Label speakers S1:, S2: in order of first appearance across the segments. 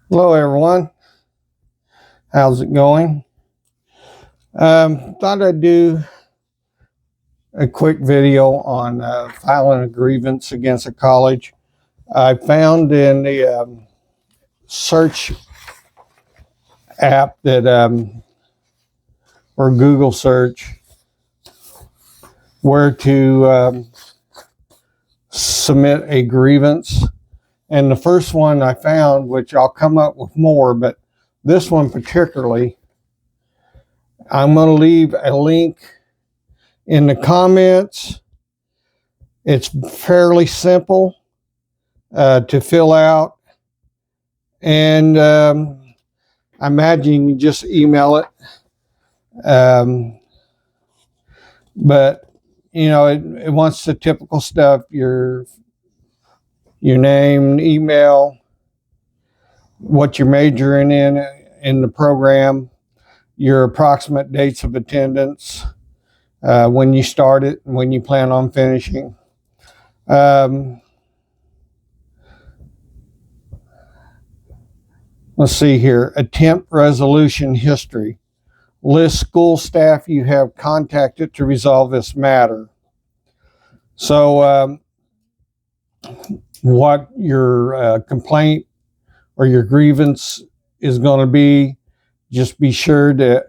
S1: Hello, everyone. How's it going? Thought I'd do a quick video on filing a grievance against a college. I found in the search app that, or Google search, where to submit a grievance. And the first one I found, which I'll come up with more, but this one particularly, I'm going to leave a link in the comments. It's fairly simple to fill out, and I imagine you just email it. But you know, it wants the typical stuff: your name, email, what you're majoring in the program, your approximate dates of attendance, when you start it, and when you plan on finishing. Let's see here. Attempt resolution history. List school staff you have contacted to resolve this matter. So, what your complaint or your grievance is going to be, just be sure that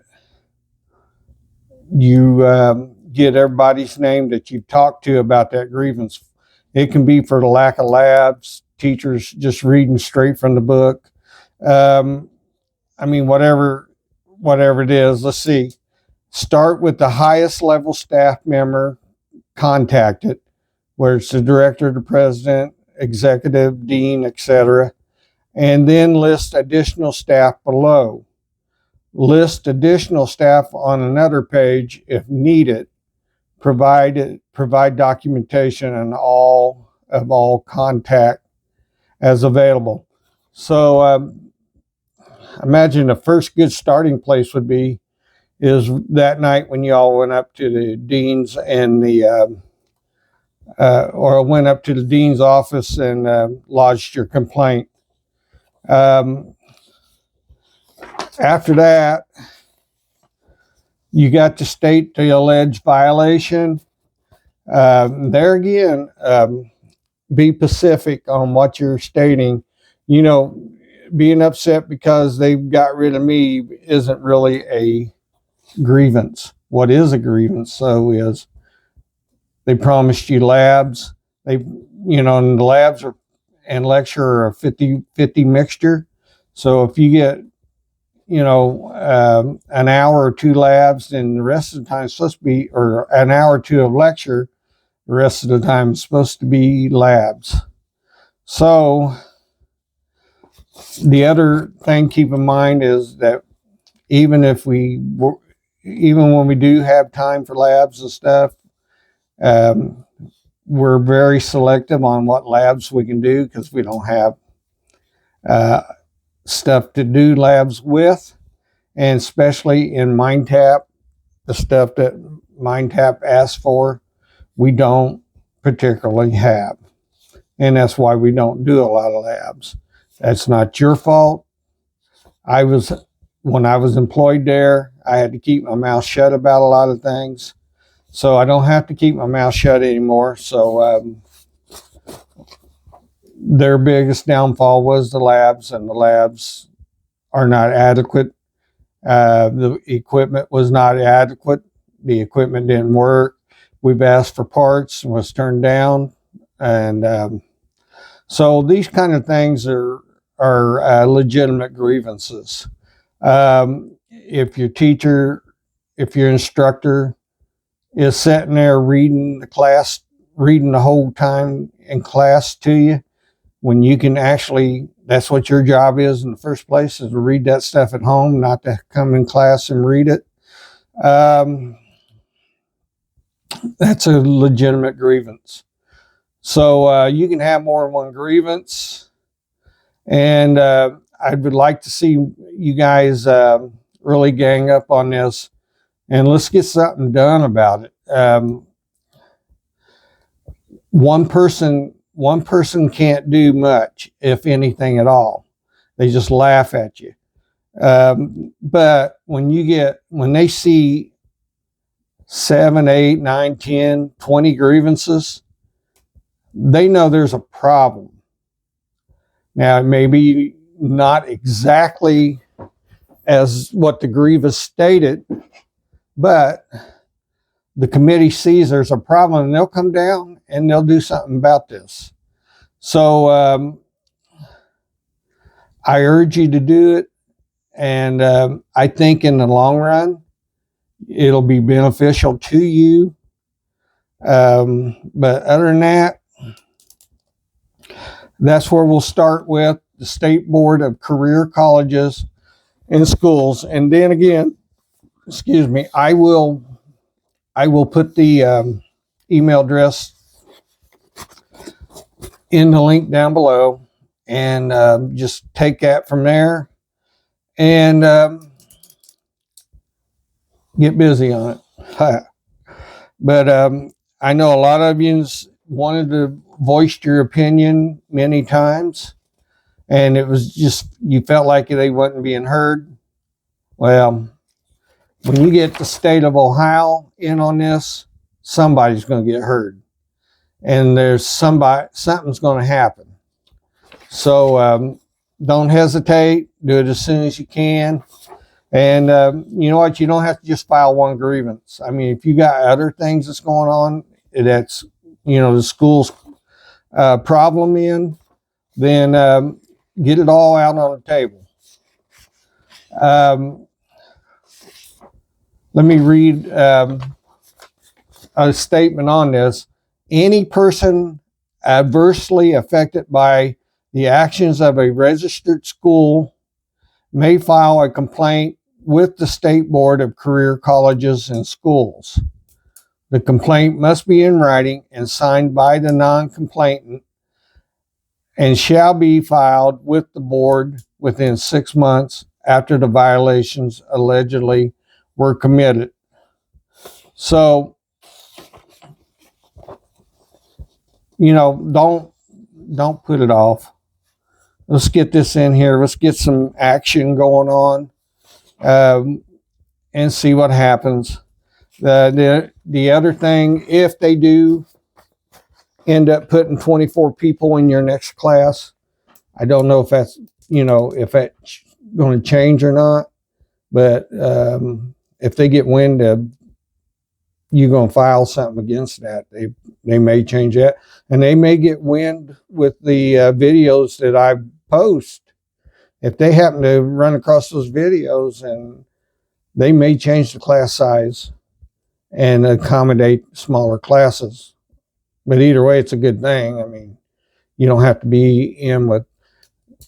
S1: you get everybody's name that you've talked to about that grievance. It can be for the lack of labs, teachers just reading straight from the book. I mean, whatever it is. Let's see. Start with the highest level staff member contacted, where it's the director, the president, executive, dean, etc. And then list additional staff below. List additional staff on another page if needed. Provide documentation and all contact as available. So imagine the first good starting place would be is that night when you all went up to the dean's and the or went up to the dean's office and lodged your complaint. After that, you got to state the alleged violation. There again, be specific on what you're stating. You know, being upset because they got rid of me isn't really a grievance. What is a grievance, so, is they promised you labs. And the labs and lecture are a 50-50 mixture. So if you get, an hour or two labs, then the rest of the time is supposed to be, or an hour or two of lecture, the rest of the time is supposed to be labs. So the other thing keep in mind is that even when we do have time for labs and stuff, we're very selective on what labs we can do because we don't have stuff to do labs with, and especially in MindTap, the stuff that MindTap asks for, we don't particularly have, and that's why we don't do a lot of labs. That's not your fault. When I was employed there, I had to keep my mouth shut about a lot of things. So I don't have to keep my mouth shut anymore. So their biggest downfall was the labs, and the labs are not adequate. The equipment was not adequate. The equipment didn't work. We've asked for parts and was turned down. And so these kind of things are legitimate grievances. If your instructor is sitting there reading the whole time in class to you, when you can actually, that's what your job is in the first place, is to read that stuff at home, not to come in class and read it. That's a legitimate grievance. So you can have more than one grievance. And I would like to see you guys really gang up on this, and let's get something done about it. One person can't do much, if anything at all. They just laugh at you. But when they see 7, 8, 9, 10, 20 grievances, they know there's a problem. Now, it may be not exactly as what the grievance stated, but the committee sees there's a problem and they'll come down and they'll do something about this. So I urge you to do it. And I think in the long run, it'll be beneficial to you. But other than that, that's where we'll start with the State Board of Career Colleges and Schools. And then again, excuse me, I will put the email address in the link down below, and just take that from there and get busy on it. But I know a lot of you wanted to voice your opinion many times, and it was just, you felt like they wasn't being heard. Well, when you get the state of Ohio in on this, somebody's going to get heard, and something's going to happen. So don't hesitate. Do it as soon as you can. And you know what? You don't have to just file one grievance. I mean, if you got other things that's going on that's, the school's problem in, then get it all out on the table. Let me read a statement on this. Any person adversely affected by the actions of a registered school may file a complaint with the State Board of Career Colleges and Schools. The complaint must be in writing and signed by the non-complainant and shall be filed with the board within 6 months after the violations allegedly were committed. So, don't put it off. Let's get this in here. Let's get some action going on, and see what happens. The other thing, if they do end up putting 24 people in your next class, I don't know if that's going to change or not. But if they get wind of you going to file something against that, they may change that, and they may get wind with the videos that I post. If they happen to run across those videos, and they may change the class size and accommodate smaller classes. But either way, it's a good thing. I mean, you don't have to be in with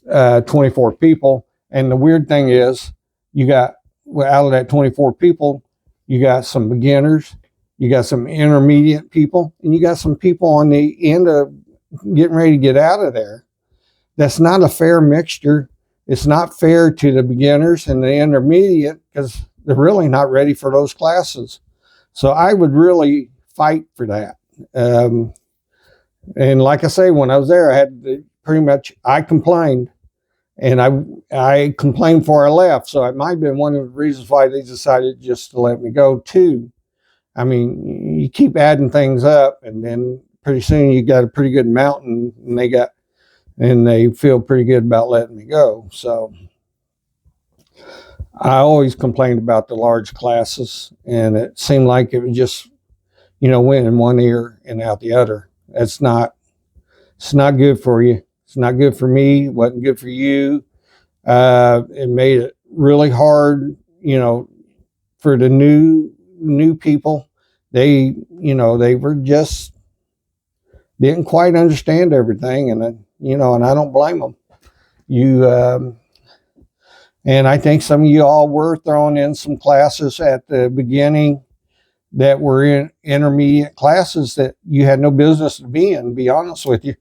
S1: 24 people. And the weird thing is, you got, out of that 24 people, you got some beginners, you got some intermediate people, and you got some people on the end of getting ready to get out of there. That's not a fair mixture. It's not fair to the beginners and the intermediate, because they're really not ready for those classes. So I would really fight for that. And like I say, when I was there, I complained. And I complained before I left. So it might have been one of the reasons why they decided just to let me go too. I mean, you keep adding things up, and then pretty soon you got a pretty good mountain, and they feel pretty good about letting me go. So I always complained about the large classes, and it seemed like it was just, went in one ear and out the other. It's not good for you. It's not good for me. It wasn't good for you. It made it really hard, for the new people. They were just didn't quite understand everything, and I don't blame them. And I think some of you all were throwing in some classes at the beginning that were in intermediate classes that you had no business to be in, to be honest with you.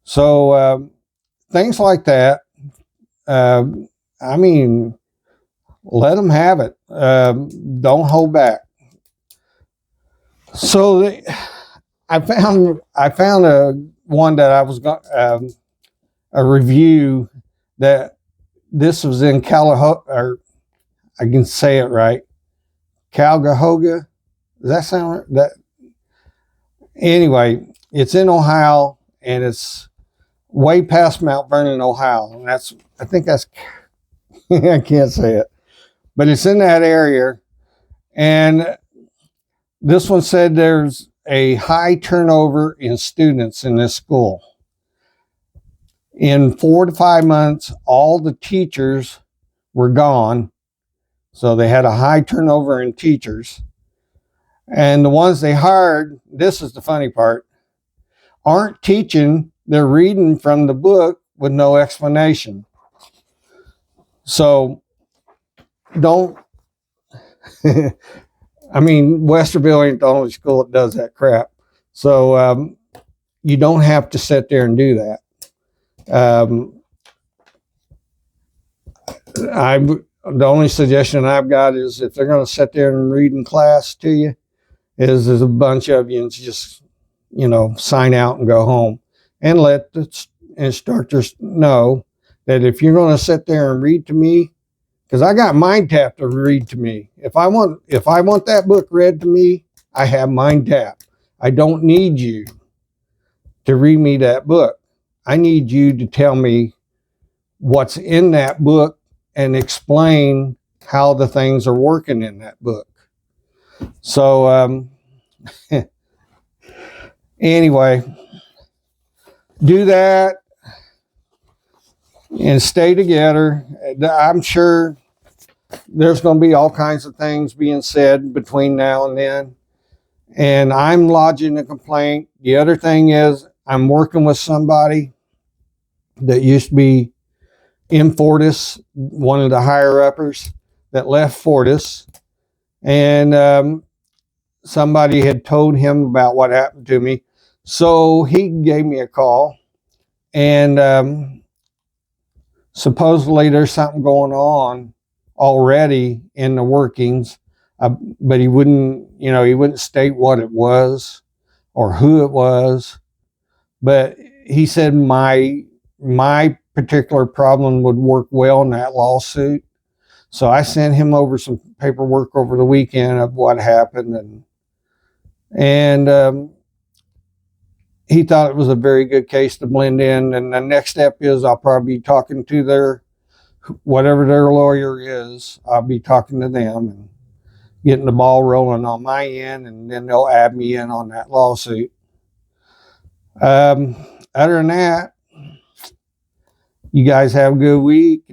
S1: So things like that, I mean, let them have it. Don't hold back. So I found one that I was a review that this was in Calahoga, or I can say it right, Calgahoga. Does that sound right? That anyway, it's in Ohio, and it's way past Mount Vernon, Ohio. And I think that's I can't say it, but it's in that area. And this one said there's a high turnover in students in this school. In 4 to 5 months, all the teachers were gone. So they had a high turnover in teachers. And the ones they hired, this is the funny part, aren't teaching, they're reading from the book with no explanation. So don't, I mean, Westerville ain't the only school that does that crap. So you don't have to sit there and do that. The only suggestion I've got is if they're going to sit there and read in class to you, is there's a bunch of you and just, sign out and go home, and let the instructors know that if you're going to sit there and read to me, because I got Mind Tap to read to me. If I want that book read to me, I have Mind Tap. I don't need you to read me that book. I need you to tell me what's in that book and explain how the things are working in that book. So anyway, do that and stay together. I'm sure there's going to be all kinds of things being said between now and then. And I'm lodging a complaint. The other thing is I'm working with somebody that used to be in Fortis, one of the higher uppers that left Fortis. And somebody had told him about what happened to me. So he gave me a call, and supposedly there's something going on already in the workings, but he wouldn't state what it was or who it was. But he said my particular problem would work well in that lawsuit. So I sent him over some paperwork over the weekend of what happened, and he thought it was a very good case to blend in. And the next step is I'll probably be talking to whatever their lawyer is. I'll be talking to them and getting the ball rolling on my end, and then they'll add me in on that lawsuit. Other than that, you guys have a good week.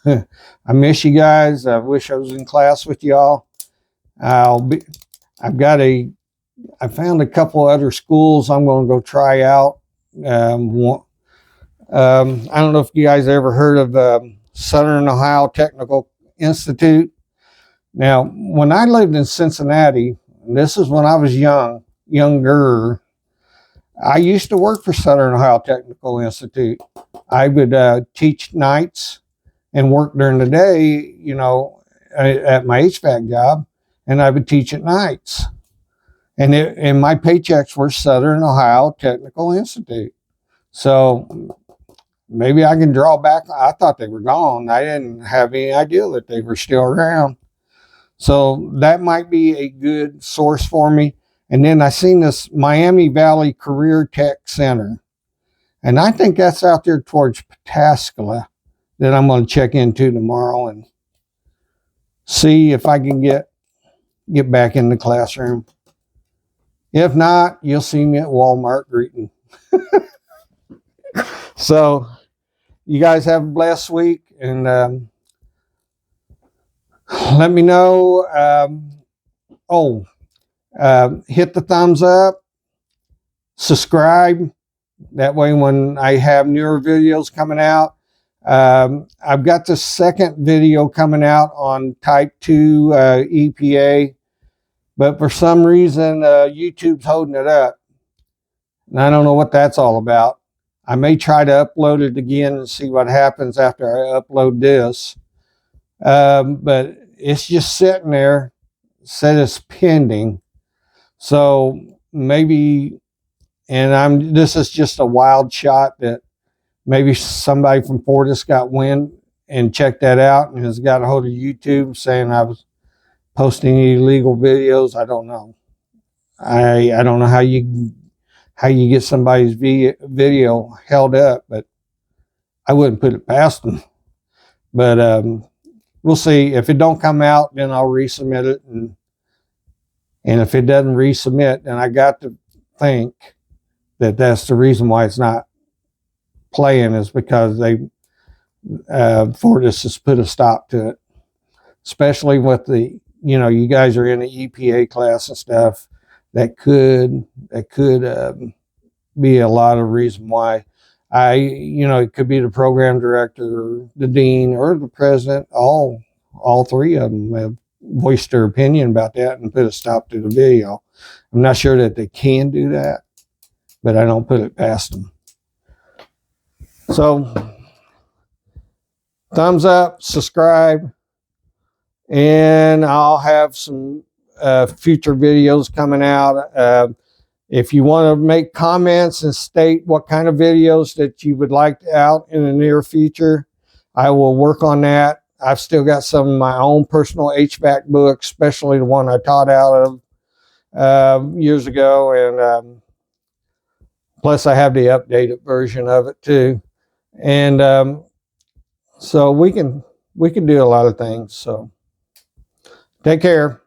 S1: I miss you guys. I wish I was in class with y'all. I found a couple other schools I'm going to go try out. I don't know if you guys ever heard of Southern Ohio Technical Institute. Now, when I lived in Cincinnati, and this is when I was younger, I used to work for Southern Ohio Technical Institute. I would teach nights and work during the day, at my HVAC job, and I would teach at nights. And my paychecks were Southern Ohio Technical Institute. So maybe I can draw back. I thought they were gone. I didn't have any idea that they were still around. So that might be a good source for me. And then I seen this Miami Valley Career Tech Center. And I think that's out there towards Pataskala that I'm going to check into tomorrow and see if I can get back in the classroom. If not, you'll see me at Walmart greeting. So you guys have a blessed week, and let me know. Hit the thumbs up, subscribe. That way when I have newer videos coming out, I've got the second video coming out on type 2 EPA, but for some reason YouTube's holding it up, and I don't know what that's all about. I may try to upload it again and see what happens after I upload this, but it's just sitting there, said it's pending. So maybe, and this is just a wild shot that maybe somebody from Fortis got wind and checked that out and has got a hold of YouTube saying I was posting illegal videos. I don't know. I don't know how you get somebody's video held up, but I wouldn't put it past them. But we'll see. If it don't come out, then I'll resubmit it, and if it doesn't resubmit, then I got to think that that's the reason why it's not playing, is because Fortis has put a stop to it, especially with the, you guys are in the EPA class and stuff. That could be a lot of reason why. It could be the program director, or the dean, or the president. All three of them have voiced their opinion about that and put a stop to the video. I'm not sure that they can do that, but I don't put it past them. So, thumbs up, subscribe, and I'll have some future videos coming out. If you want to make comments and state what kind of videos that you would like out in the near future, I will work on that. I've still got some of my own personal HVAC books, especially the one I taught out of years ago, and plus I have the updated version of it too. And so we can do a lot of things. So take care.